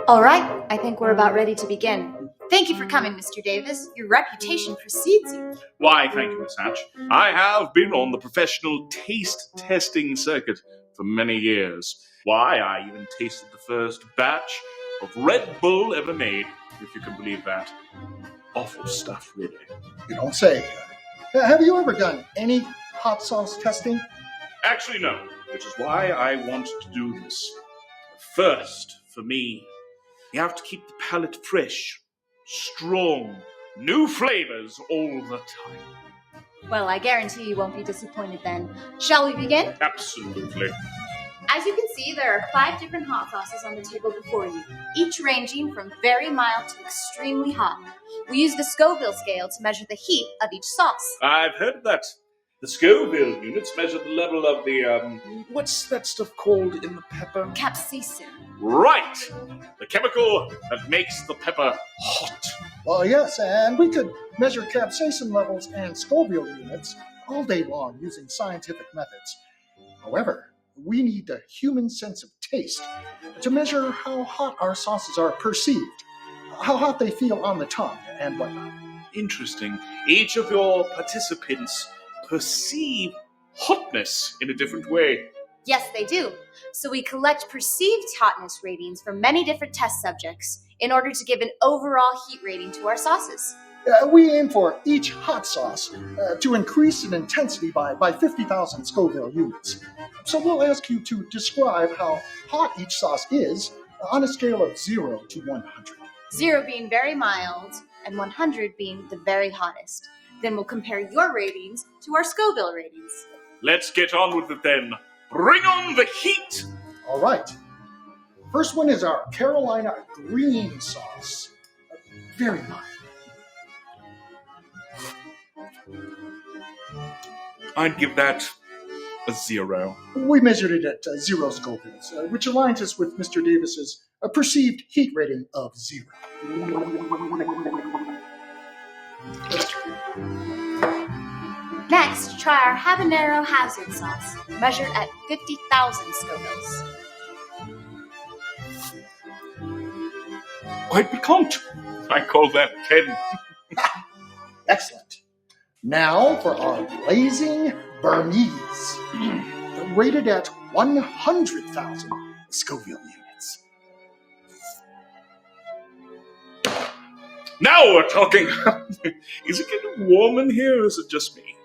All right, I think we're about ready to begin. Thank you for coming, Mr. Davis. Your reputation precedes you. Why, thank you, Miss Hatch. I have been on the professional taste testing circuit for many years. Why, I even tasted the first batch of Red Bull ever made, if you can believe that. Awful stuff, really. You don't say. Have you ever done any hot sauce testing? Actually, no, which is why I want to do this. First, for me, you have to keep the palate fresh, strong, new flavors all the time. Well, I guarantee you won't be disappointed then. Shall we begin? Absolutely. As you can see, there are 5 different hot sauces on the table before you, each ranging from very mild to extremely hot. We use the Scoville scale to measure the heat of each sauce. I've heard of that. The Scoville units measure the level of the, what's that stuff called in the pepper? Capsaicin. Right! The chemical that makes the pepper hot. Well, yes, and we could measure capsaicin levels and Scoville units all day long using scientific methods. However, we need the human sense of taste to measure how hot our sauces are perceived, how hot they feel on the tongue, and whatnot. Interesting. Each of your participants perceive hotness in a different way. Yes, they do. So we collect perceived hotness ratings from many different test subjects in order to give an overall heat rating to our sauces. We aim for each hot sauce to increase in intensity by 50,000 Scoville units. So we'll ask you to describe how hot each sauce is on a scale of 0 to 100. 0 being very mild and 100 being the very hottest. Then we'll compare your ratings to our Scoville ratings. Let's get on with it then. Bring on the heat! All right. First one is our Carolina green sauce. Very mild. I'd give that a 0. We measured it at 0 Scovilles, which aligns us with Mr. Davis's perceived heat rating of 0. Next, try our habanero hazard sauce, measured at 50,000 Scovilles. Quite piquant. I call that 10. Excellent. Now for our blazing Bernese, rated at 100,000 Scoville units. Now we're talking. Is it getting warm in here, or is it just me?